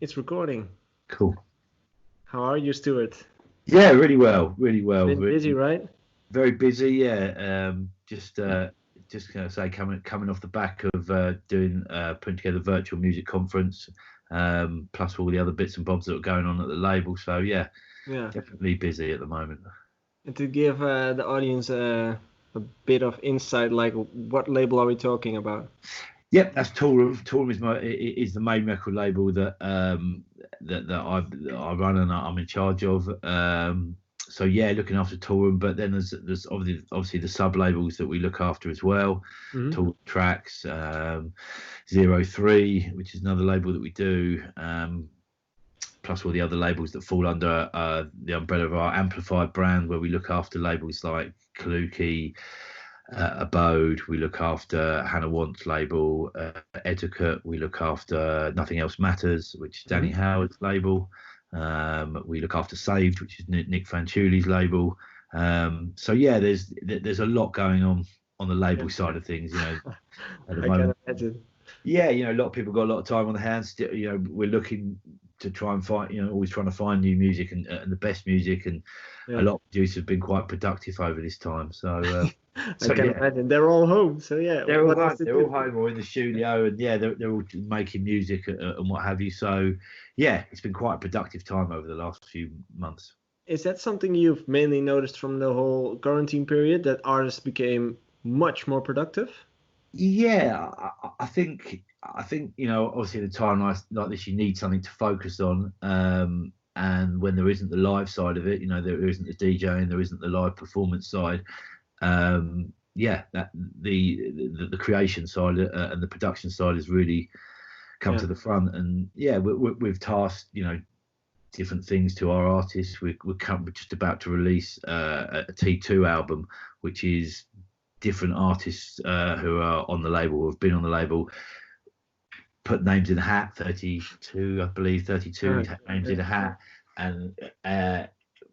It's recording. Cool. How are you, Stuart? Yeah, really well, really well. Been busy, right? Very busy. Yeah. Just gonna say, coming off the back of putting together a virtual music conference, plus all the other bits and bobs that are going on at the label. So yeah, Yeah. definitely busy at the moment. And to give the audience a bit of insight, like what label are we talking about? Yep, that's Toolroom. Toolroom is the main record label that I run and I'm in charge of. So yeah, looking after Toolroom, but then there's obviously the sub labels that we look after as well. Hmm. Tool Tracks, 03, which is another label that we do. Plus all the other labels that fall under the umbrella of our Amplified brand, where we look after labels like Kaluki, Abode, we look after Hannah Want's label, Etiquette, we look after Nothing Else Matters, which is Danny Howard's label. We look after Saved, which is Nick Fanciulli's label. So yeah, there's a lot going on the label side of things, at the I can moment. imagine. Yeah, a lot of people got a lot of time on their hands. We're looking to try and find, always trying to find new music and the best music, and a lot of producers have been quite productive over this time. So, I can imagine. They're all home, so yeah. they're all What else home. to They're do? all home or in the studio, and yeah, they're all making music and what have you. So, yeah, it's been quite a productive time over the last few months. Is that something you've mainly noticed from the whole quarantine period, that artists became much more productive? Yeah, I think obviously at a time like this, you need something to focus on. And when there isn't the live side of it, there isn't the DJing, there isn't the live performance side. Yeah, that the creation side and the production side has really come Yeah. to the front. And yeah, we've tasked different things to our artists. We're just about to release a T2 album, which is different artists who are on the label, who have been on the label, put names in a hat. 32, I believe, 32 names in a hat, and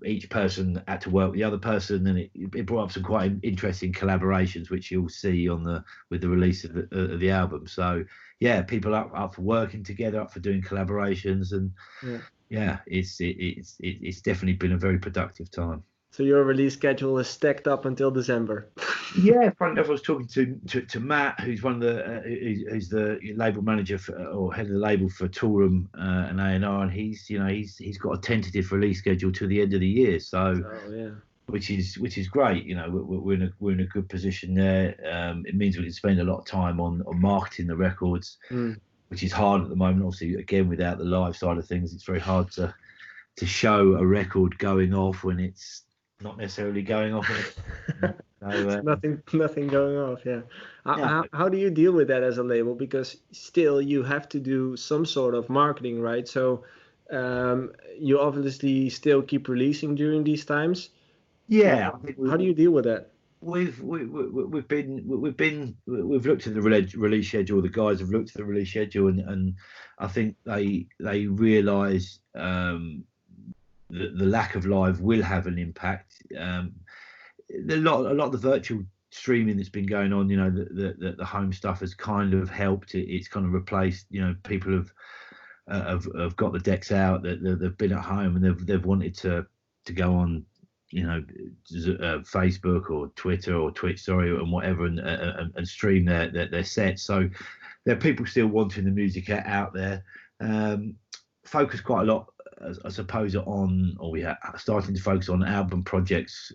each person had to work with the other person, and it brought up some quite interesting collaborations, which you'll see with the release of the album. So yeah, people up for working together, up for doing collaborations, and yeah, it's definitely been a very productive time. So your release schedule is stacked up until December. Yeah, funny enough, I was talking to Matt, who's one of who's the label manager or head of the label for Toolroom and A&R, and he's got a tentative release schedule to the end of the year. So yeah. which is great. We're in a good position there. It means we can spend a lot of time on marketing the records, which is hard at the moment. Obviously, again, without the live side of things, it's very hard to show a record going off when it's not necessarily going off. So, nothing going off. Yeah. How do you deal with that as a label? Because still you have to do some sort of marketing, right? So you obviously still keep releasing during these times. Yeah. How do you deal with that? We've looked at the release schedule. The guys have looked at the release schedule, and I think they realise the lack of live will have an impact. A lot of the virtual streaming that's been going on, the home stuff has kind of helped. It's kind of replaced. People have got the decks out. That they've been at home and they've wanted to go on, Facebook or Twitter or Twitch, and whatever, and stream their sets. So there are people still wanting the music out there. Focus quite a lot, I suppose, we are starting to focus on album projects,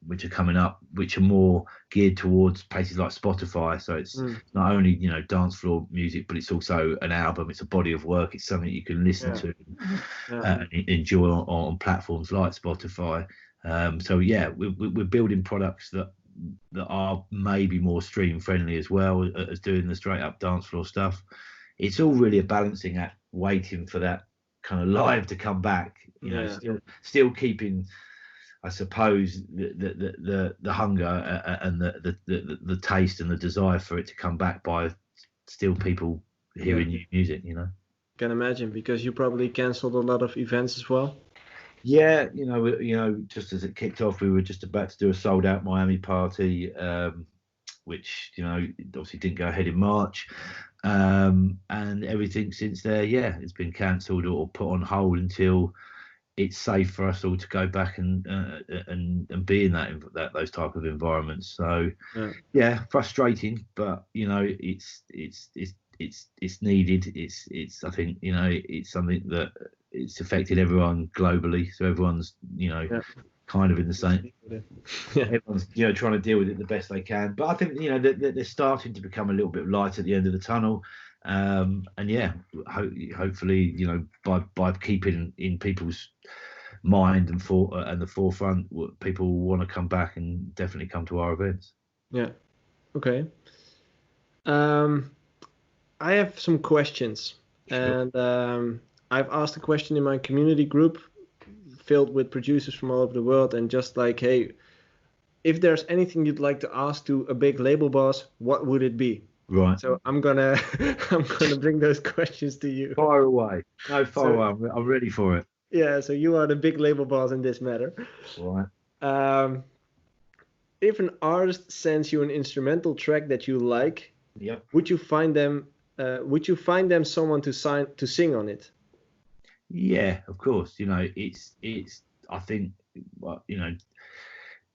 which are coming up, which are more geared towards places like Spotify. So it's not only dance floor music, but it's also an album. It's a body of work. It's something you can listen to and enjoy on platforms like Spotify. So yeah, we're building products that are maybe more stream friendly as well as doing the straight up dance floor stuff. It's all really a balancing act, waiting for that kind of live to come back. Still keeping, I suppose, the hunger and the taste and the desire for it to come back by still people hearing new music. Can imagine, because you probably canceled a lot of events as well. Yeah, just as it kicked off, we were just about to do a sold out Miami party, which obviously didn't go ahead in March. and everything since there, it's been cancelled or put on hold until it's safe for us all to go back and be in those type of environments. So frustrating, but it's needed. It's I think it's something that it's affected everyone globally. So everyone's kind of in the same. Everyone's trying to deal with it the best they can. But I think they're starting to become a little bit light at the end of the tunnel. And hopefully by keeping in people's mind and the forefront, people will want to come back and definitely come to our events. Okay. I have some questions. Sure. And I've asked a question in my community group filled with producers from all over the world, and just like, hey, if there's anything you'd like to ask to a big label boss, what would it be? Right. So I'm gonna bring those questions to you. Fire away. No, fire away. I'm ready for it. Yeah. So you are the big label boss in this matter. Right. If an artist sends you an instrumental track that you like, would you find them someone to sing on it? Yeah, of course. It's I think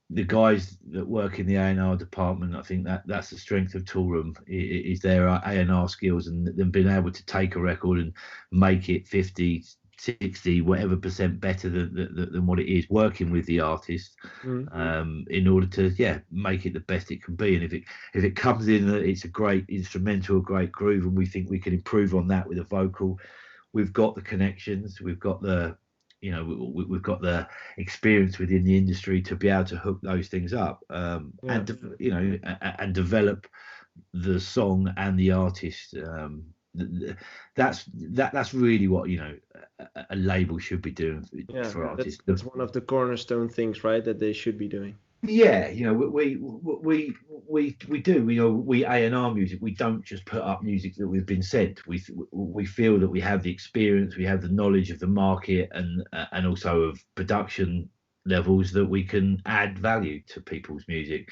the guys that work in the A&R department, I think that's the strength of Toolroom, is their A&R skills, and them being able to take a record and make it 50, 60, whatever percent better than what it is, working with the artist in order to make it the best it can be. And if it comes in that it's a great instrumental, a great groove, and we think we can improve on that with a vocal, we've got the connections, we've got the we've got the experience within the industry to be able to hook those things up, and develop the song and the artist. That's really what a label should be doing for artists. That's one of the cornerstone things, right? That they should be doing. Yeah, we do. We A&R music. We don't just put up music that we've been sent. We feel that we have the experience, we have the knowledge of the market, and also of production levels that we can add value to people's music.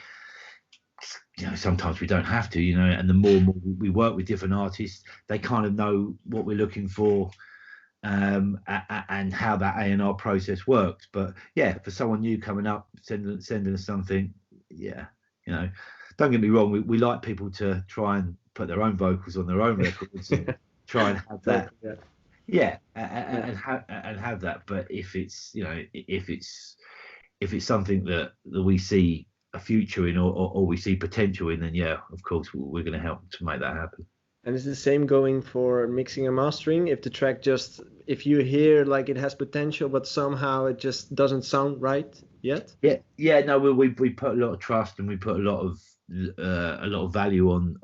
Sometimes we don't have to. And the more we work with different artists, they kind of know what we're looking for. And how that A&R process works. But for someone new coming up, sending us something, don't get me wrong, we like people to try and put their own vocals on their own records and try and have that, and have that. But if it's something that we see a future in, or we see potential in, then of course we're going to help to make that happen. And is the same going for mixing and mastering? If the track if you hear like it has potential, but somehow it just doesn't sound right yet? No, we put a lot of trust, and we put a lot of value on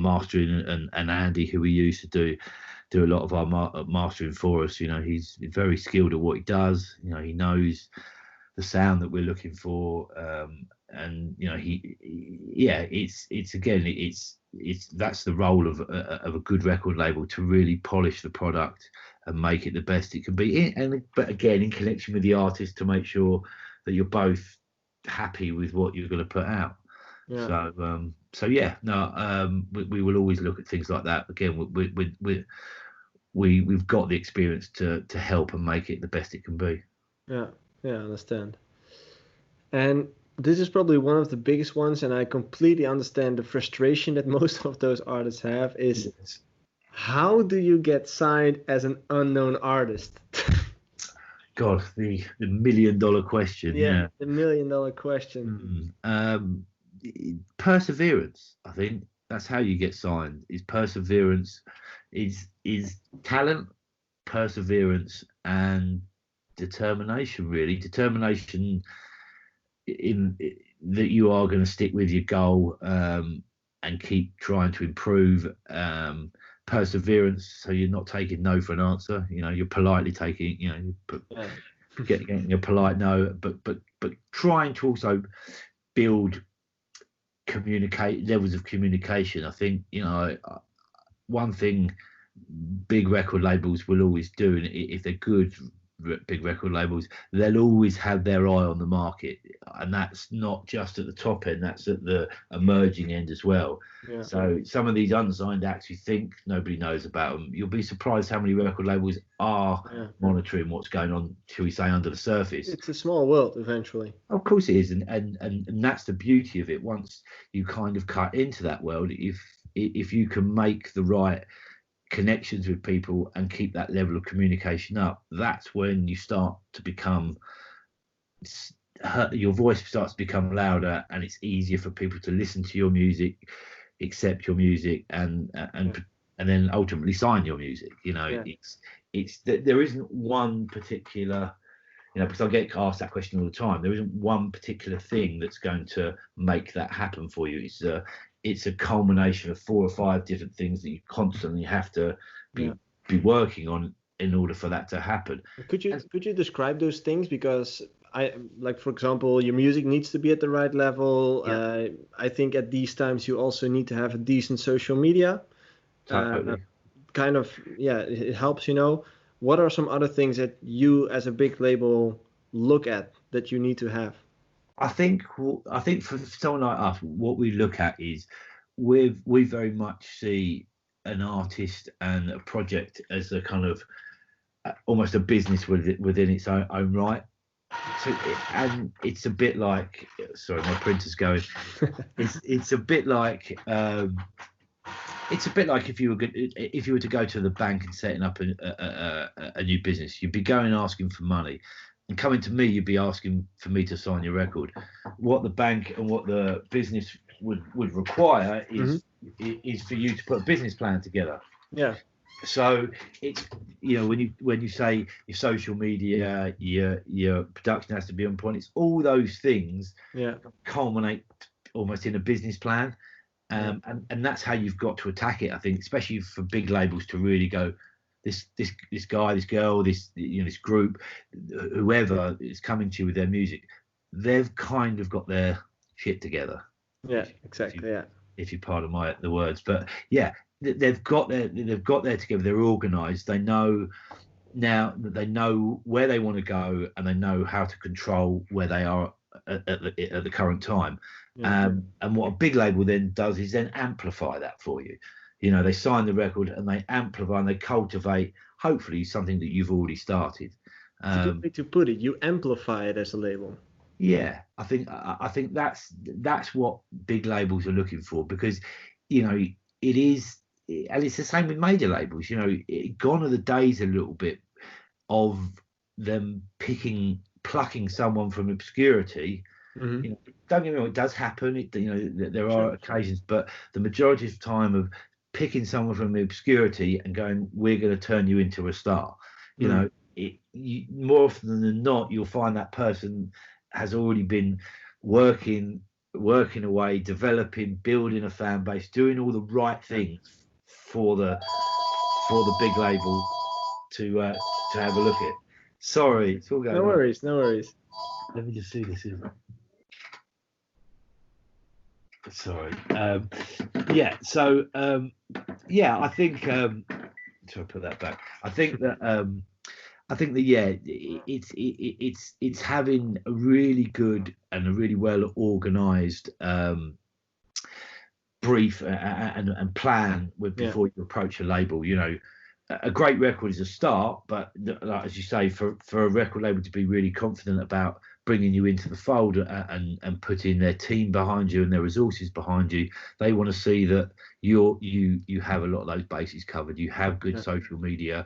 mastering, and Andy, who we use to do a lot of our mastering for us. He's very skilled at what he does. He knows the sound that we're looking for, and it's that's the role of a good record label, to really polish the product and make it the best it can be, but again in connection with the artist, to make sure that you're both happy with what you're going to put out. We will always look at things like that. Again, we've got the experience to help and make it the best it can be. I understand. And this is probably one of the biggest ones, and I completely understand the frustration that most of those artists have, is how do you get signed as an unknown artist? God, the $1 million question. The $1 million question. Perseverance, I think. That's how you get signed. Is perseverance, is talent, perseverance, and determination. Really, determination that you are going to stick with your goal, and keep trying to improve. Perseverance, so you're not taking no for an answer. You're politely taking, getting a polite no, but trying to also build levels of communication. I think one thing big record labels will always do, and if they're good big record labels, they'll always have their eye on the market, and that's not just at the top end, that's at the emerging end as well. Yeah. So some of these unsigned acts you think nobody knows about them, you'll be surprised how many record labels are monitoring what's going on, shall we say, under the surface. It's a small world eventually. Of course it is, and that's the beauty of it. Once you kind of cut into that world, if you can make the right connections with people and keep that level of communication up, that's when you start to become, your voice starts to become louder, and it's easier for people to listen to your music, accept your music, and then ultimately sign your music. It's there isn't one particular, because I get asked that question all the time, there isn't one particular thing that's going to make that happen for you. It's a culmination of 4 or 5 different things that you constantly have to be working on in order for that to happen. Could you describe those things? Because for example, your music needs to be at the right level. I think at these times you also need to have a decent social media. Totally. It helps. What are some other things that you as a big label look at that you need to have? I think for someone like us, what we look at is we very much see an artist and a project as a kind of almost a business within its own right. So and it's a bit like, sorry, my printer's going. It's a bit like if you were to go to the bank and setting up a new business, you'd be going asking for money. And coming to me, you'd be asking for me to sign your record. What the bank and what the business would require is for you to put a business plan together. Yeah. So it's when you say your social media, your production has to be on point. It's all those things culminate almost in a business plan, and that's how you've got to attack it. I think, especially for big labels to really go, this guy, this girl, this group, whoever is coming to you with their music, they've kind of got their shit together. Yeah, exactly. If you pardon the words, but they've got their together. They're organised. They know now that they know where they want to go, and they know how to control where they are at the current time. And what a big label then does is then amplify that for you. They sign the record and they amplify and they cultivate, hopefully, something that you've already started. It's a good way to put it. You amplify it as a label. Yeah, I think that's what big labels are looking for, because it is, and it's the same with major labels. Gone are the days a little bit of them plucking someone from obscurity. Don't get me wrong, it does happen. There are occasions, but the majority of the time of picking someone from the obscurity and going, we're going to turn you into a star. More often than not, you'll find that person has already been working away, developing, building a fan base, doing all the right things for the big label to have a look at. Sorry, it's all going on. No worries. Let me just see this. Sorry. I think. Sorry, put that back. I think that. It's having a really good and a really well organised brief and plan before you approach a label. A great record is a start, but as you say, for a record label to be really confident about bringing you into the fold and putting their team behind you and their resources behind you, they want to see that you have a lot of those bases covered. You have good social media.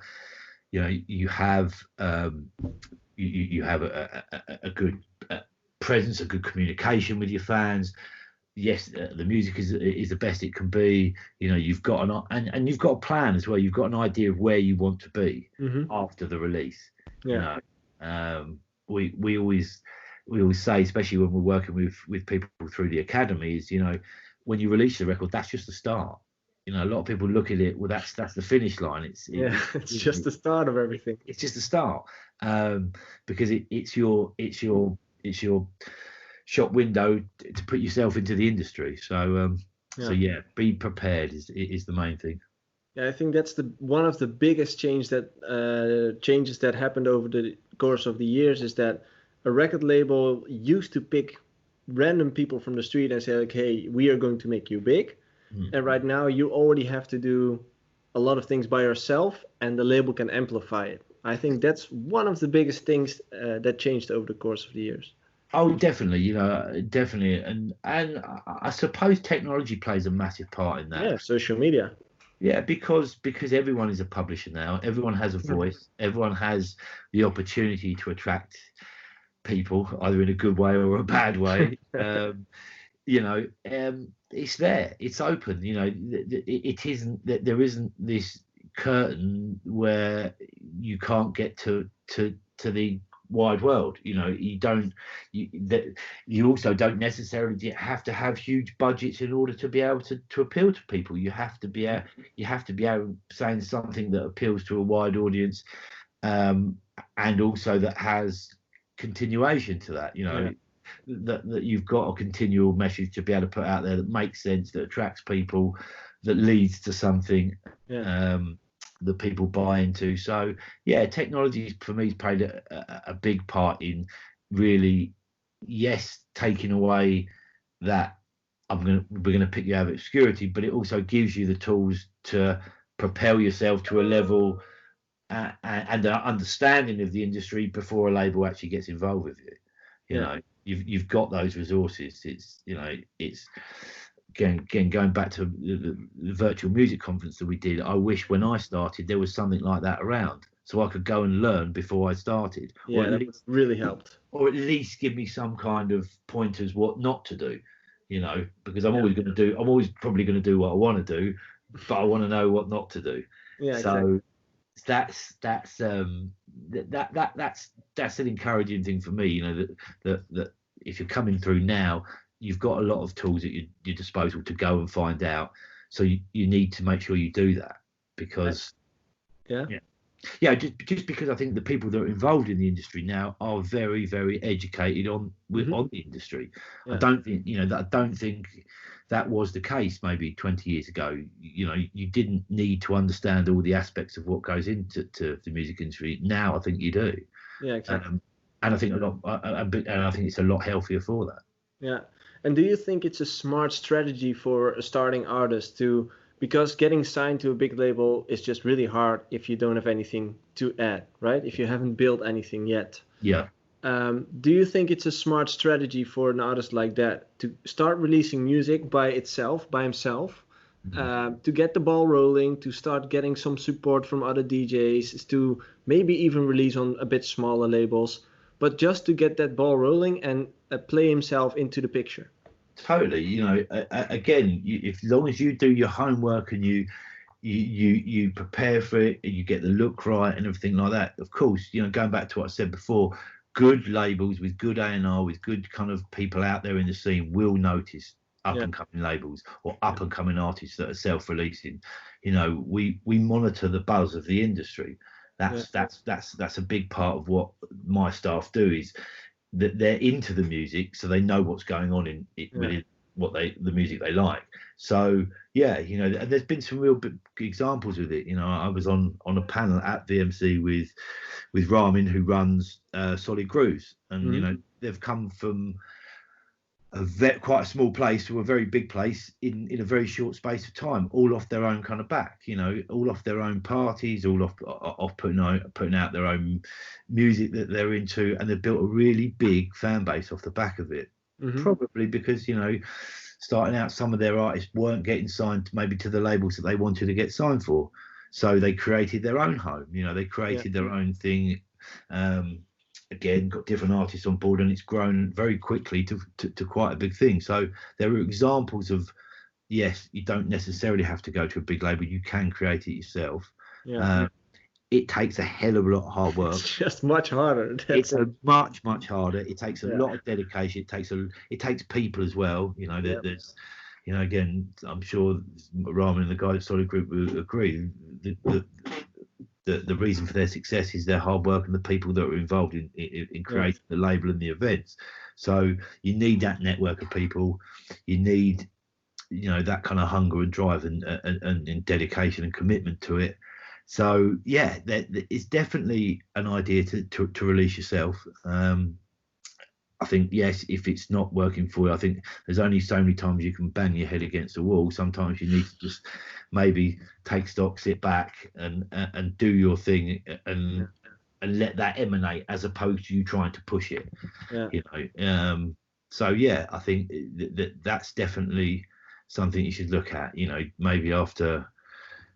You have you have a good presence, a good communication with your fans. Yes, the music is the best it can be. You've got and you've got a plan as well. You've got an idea of where you want to be after the release. We always say, especially when we're working with people through the academy, is when you release the record, that's just the start. A lot of people look at it, well, that's the finish line. It's just the start of everything. It's just the start, because it's your shop window to put yourself into the industry. So be prepared is the main thing. Yeah, I think that's the one of the biggest changes that happened over the course of the years is that a record label used to pick random people from the street and say like, "Hey, we are going to make you big." And right now you already have to do a lot of things by yourself, and the label can amplify it. I think that's one of the biggest things that changed over the course of the years. Oh, definitely, definitely, and I suppose technology plays a massive part in that. Yeah, social media. Yeah, because everyone is a publisher now. Everyone has a voice. Everyone has the opportunity to attract people, either in a good way or a bad way. It's there. It's open. It isn't that there isn't this curtain where you can't get to the wide world. You also don't necessarily have to have huge budgets in order to be able to appeal to people. You have to be able saying something that appeals to a wide audience, and also that has continuation to that. That you've got a continual message to be able to put out there that makes sense, that attracts people, that leads to something that people buy into. So yeah, technology for me has played a big part in really, yes, taking away that we're gonna pick you out of obscurity, but it also gives you the tools to propel yourself to a level and an understanding of the industry before a label actually gets involved with you. You've got those resources. It's again going back to the virtual music conference that we did. I wish when I started there was something like that around, so I could go and learn before I started. Yeah, that would really helped. Or at least give me some kind of pointers what not to do. Because I'm always probably going to do what I want to do, but I want to know what not to do. Yeah, so exactly. that's an encouraging thing for me. That if you're coming through now, you've got a lot of tools at your disposal to go and find out. So you need to make sure you do that, because just because I think the people that are involved in the industry now are very, very educated on the industry. I don't think that was the case maybe 20 years ago. You didn't need to understand all the aspects of what goes into the music industry. Now I think you do. Yeah, exactly. And I think I think it's a lot healthier for that. Yeah. And do you think it's a smart strategy for a starting artist because getting signed to a big label is just really hard if you don't have anything to add, right? If you haven't built anything yet. Yeah. Do you think it's a smart strategy for an artist like that to start releasing music by himself, to get the ball rolling, to start getting some support from other DJs, to maybe even release on a bit smaller labels, but just to get that ball rolling and play himself into the picture? Totally. Again, as long as you do your homework and you prepare for it and you get the look right and everything like that, of course, going back to what I said before, good labels with good A&R, with good kind of people out there in the scene will notice up and coming labels or up and coming artists that are self-releasing. We monitor the buzz of the industry. That's a big part of what my staff do, is that they're into the music, so they know what's going on in within the music they like. So there's been some real big examples with it. I was on a panel at VMC with Ramin, who runs Solid Grooves, and they've come from quite a small place to a very big place in a very short space of time, all off their own kind of back, all off their own parties, all off putting out their own music that they're into, and they've built a really big fan base off the back of it. Probably because starting out, some of their artists weren't getting signed maybe to the labels that they wanted to get signed for, so they created their own home. They created their own thing. Again, got different artists on board, and it's grown very quickly to quite a big thing. So there are examples of, yes, you don't necessarily have to go to a big label. You can create it yourself. It takes a hell of a lot of hard work. It's just much harder. It's much harder. It takes a lot of dedication. It takes people as well. There's, again, I'm sure Ramin and the guys at Solid Group will agree. The reason for their success is their hard work and the people that are involved in creating the label and the events. So you need that network of people. You need that kind of hunger and drive and dedication and commitment to it. So yeah, it's definitely an idea to release yourself. I think, yes, if it's not working for you, I think there's only so many times you can bang your head against the wall. Sometimes you need to just maybe take stock, sit back, and do your thing, and let that emanate, as opposed to you trying to push it. So yeah, I think that's definitely something you should look at. Maybe after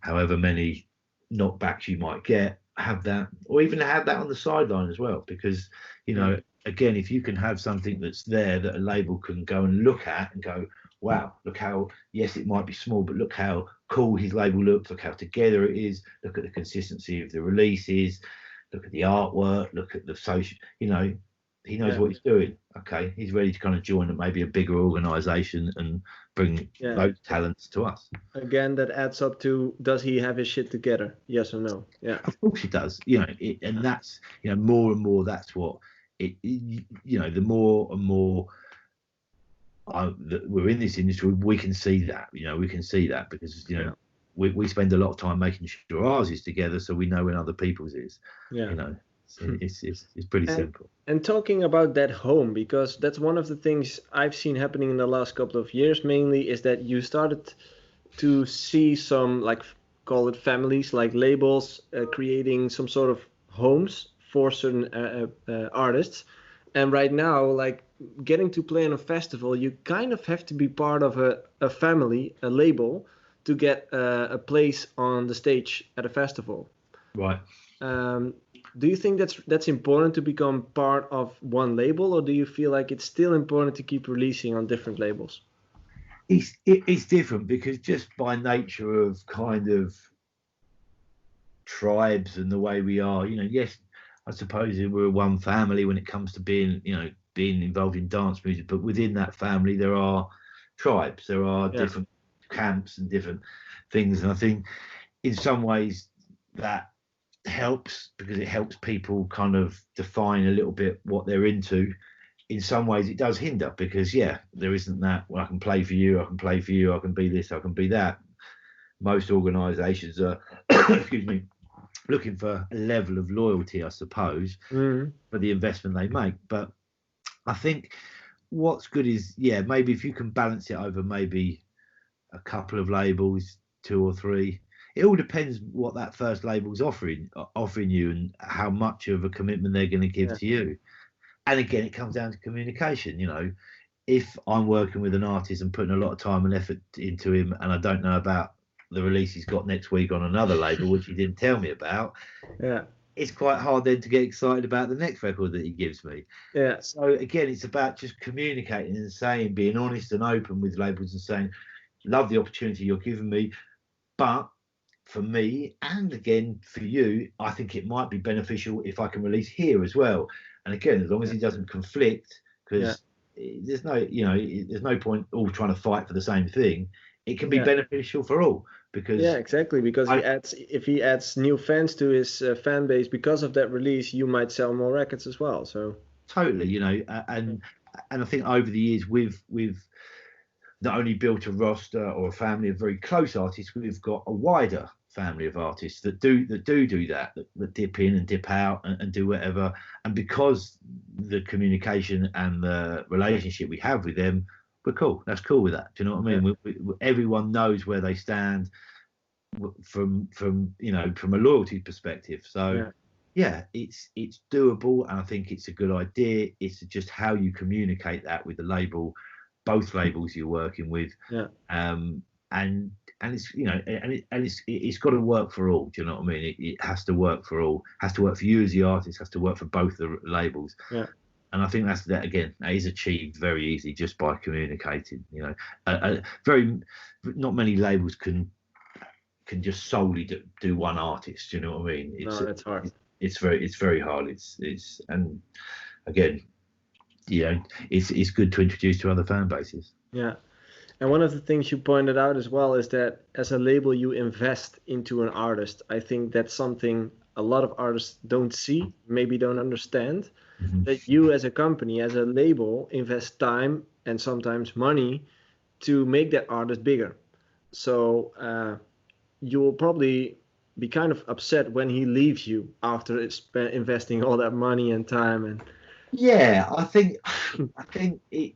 however many knockbacks you might get, have that, or even have that on the sideline as well, because again, if you can have something that's there that a label can go and look at and go, wow, look how, yes, it might be small, but look how cool his label looks, look how together it is, look at the consistency of the releases, look at the artwork, look at the social, he knows what he's doing. Okay, he's ready to kind of join maybe a bigger organization and bring those talents to us. Again, that adds up to, does he have his shit together? Yes or no? Yeah, of course he does. And that's more and more. That's what the more and more that we're in this industry, we can see that. We can see that because we spend a lot of time making sure ours is together, so we know when other people's is. So it's pretty simple. And talking about that home, because that's one of the things I've seen happening in the last couple of years, mainly, is that you started to see some, like, call it families, like labels, creating some sort of homes for certain artists. And right now, like, getting to play in a festival, you kind of have to be part of a family, a label, to get a place on the stage at a festival. Right. Do you think that's important to become part of one label, or do you feel like it's still important to keep releasing on different labels? It's different, because just by nature of kind of tribes and the way we are, yes, I suppose we're one family when it comes to being involved in dance music, but within that family there are tribes, there are different camps and different things, and I think in some ways that helps, because it helps people kind of define a little bit what they're into. In some ways it does hinder, because there isn't that, well, I can play for you, I can play for you, I can be this, I can be that. Most organizations are excuse me, looking for a level of loyalty, I suppose, for the investment they make. But I think what's good is, maybe if you can balance it over maybe a couple of labels, 2 or 3. It all depends what that first label's offering you, and how much of a commitment they're going to give to you. And again, it comes down to communication. If I'm working with an artist and putting a lot of time and effort into him, and I don't know about the release he's got next week on another label, which he didn't tell me about, it's quite hard then to get excited about the next record that he gives me. So again, it's about just communicating and saying, being honest and open with labels and saying, love the opportunity you're giving me, but for me, and again for you, I think it might be beneficial if I can release here as well. And again, as long as it doesn't conflict, because there's no point all trying to fight for the same thing. It can be beneficial for all, because exactly, because if he adds new fans to his fan base because of that release, you might sell more records as well. So totally, and I think over the years we've not only built a roster or a family of very close artists, we've got a wider family of artists that do that dip in and dip out and do whatever. And because the communication and the relationship we have with them, we're cool. That's cool with that. Do you know what I mean? Everyone knows where they stand from a loyalty perspective. So it's doable, and I think it's a good idea. It's just how you communicate that with the label, both labels you're working with, and it's it's got to work for all. Do you know what I mean? It has to work for all. Has to work for you as the artist. Has to work for both the labels. And I think that is achieved very easily just by communicating. Not many labels can just solely do one artist. You know what I mean? It's hard. It's very hard. And again, it's good to introduce to other fan bases. And one of the things you pointed out as well is that as a label, you invest into an artist. I think that's something a lot of artists don't see, maybe don't understand, that you as a company, as a label, invest time and sometimes money to make that artist bigger. So you will probably be kind of upset when he leaves you after investing all that money and time. And yeah, I think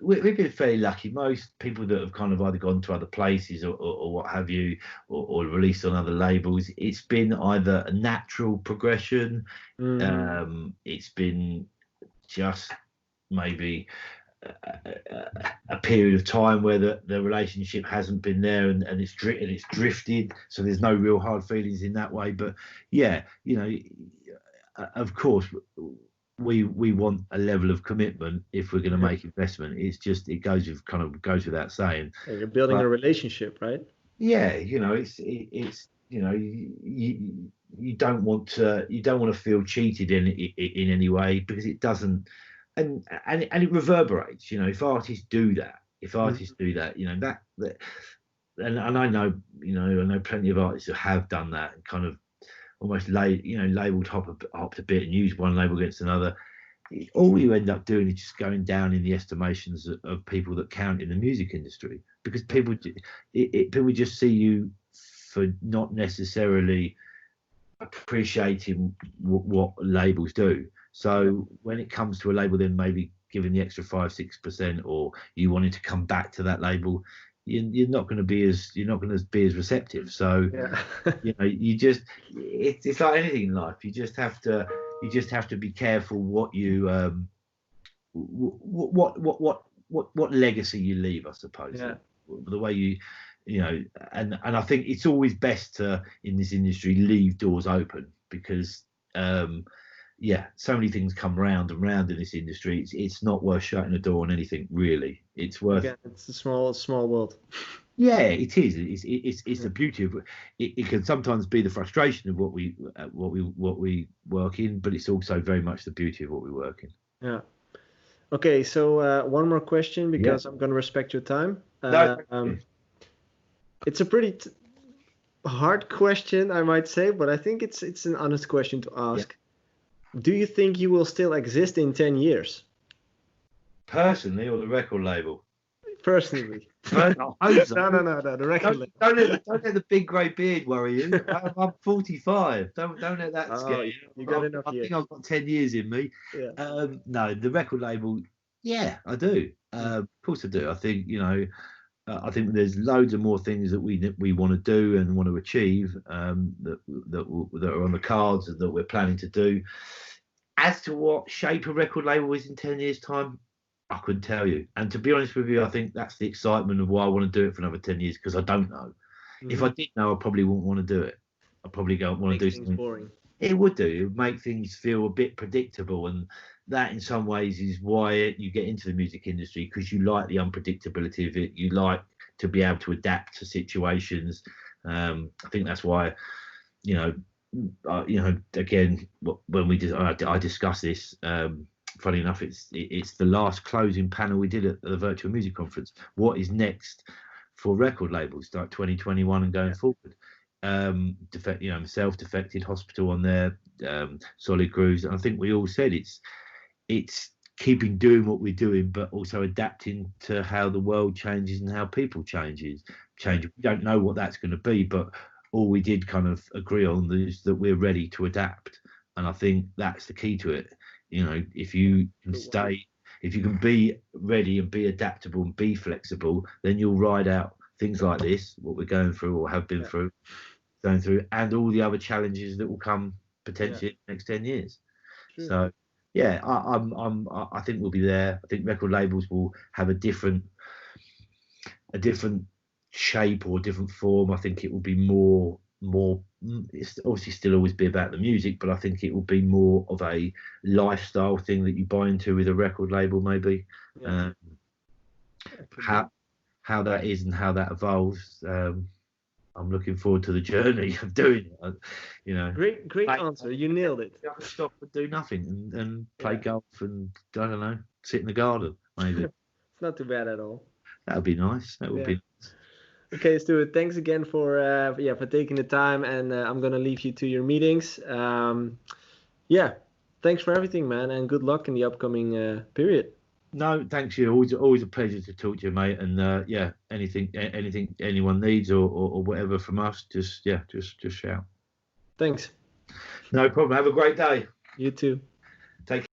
we've been fairly lucky. Most people that have kind of either gone to other places or what have you, or released on other labels, it's been either a natural progression. It's been just maybe a period of time where the relationship hasn't been there and it's drifted, so there's no real hard feelings in that way. But yeah, of course we want a level of commitment if we're going to make investment. It goes without saying. You're building a relationship, right? Yeah, it's you don't want to feel cheated in any way, because it doesn't. And it reverberates, if artists do that, that and I know, I know plenty of artists who have done that and kind of almost labeled hopped a bit and used one label against another. All you end up doing is just going down in the estimations of people that count in the music industry, because people just see you for not necessarily appreciating what labels do. So when it comes to a label then maybe giving the extra 5-6%, or you wanting to come back to that label, you're not going to be as receptive. So it's like anything in life. You just have to be careful what you what legacy you leave, I suppose. Yeah. The way and I think it's always best to, in this industry, leave doors open, because so many things come round and round in this industry. It's not worth shutting a door on anything, really. It's worth. Again, it's a small world. Yeah, it is. It's the beauty of it. It can sometimes be the frustration of what we work in, but it's also very much the beauty of what we work in. Yeah. Okay, so one more question, because I'm going to respect your time. It's a pretty hard question, I might say, but I think it's an honest question to ask. Yeah. Do you think you will still exist in 10 years? Personally, or the record label? Personally. No, the record label. Don't let the big grey beard worry you. I'm 45. Don't let that scare you. You got enough years. I think I've got 10 years in me. Yeah. No, the record label, yeah, I do. Of course I do. I think, I think there's loads of more things that we want to do and want to achieve, that are on the cards, that we're planning to do. As to what shape a record label is in 10 years' time, I couldn't tell you. And to be honest with you, I think that's the excitement of why I want to do it for another 10 years, because I don't know. If I did know, I probably wouldn't want to do it. I'd probably want to do something boring. It would do. It would make things feel a bit predictable, and that in some ways is why you get into the music industry, because you like the unpredictability of it. You like to be able to adapt to situations. I think that's why, again, when I discussed this, funny enough, it's the last closing panel we did at the Virtual Music Conference. What is next for record labels, like 2021 and going forward? Myself, Defected, Hospital on there, Solid Grooves, and I think we all said it's keeping doing what we're doing, but also adapting to how the world changes and how people change. We don't know what that's going to be, but all we did kind of agree on is that we're ready to adapt, and I think that's the key to it. If you can be ready and be adaptable and be flexible, then you'll ride out things like this, what we're going through or have been going through, and all the other challenges that will come potentially in the next 10 years. True. So yeah, I think we'll be there. I think record labels will have a different shape or a different form. I think it will be more. It's obviously still always be about the music, but I think it will be more of a lifestyle thing that you buy into with a record label, maybe. Yeah. How that is and how that evolves. I'm looking forward to the journey of doing it. Great answer. You nailed it. Stop and do nothing and play golf and, I don't know, sit in the garden, maybe. It's not too bad at all. That would be nice. That would be nice. Okay, Stuart, thanks again for taking the time, and I'm going to leave you to your meetings. Thanks for everything, man, and good luck in the upcoming period. No, thanks you. Always a pleasure to talk to you, mate. And yeah, anything anyone needs or whatever from us, just shout. Thanks. No problem. Have a great day. You too. Take care.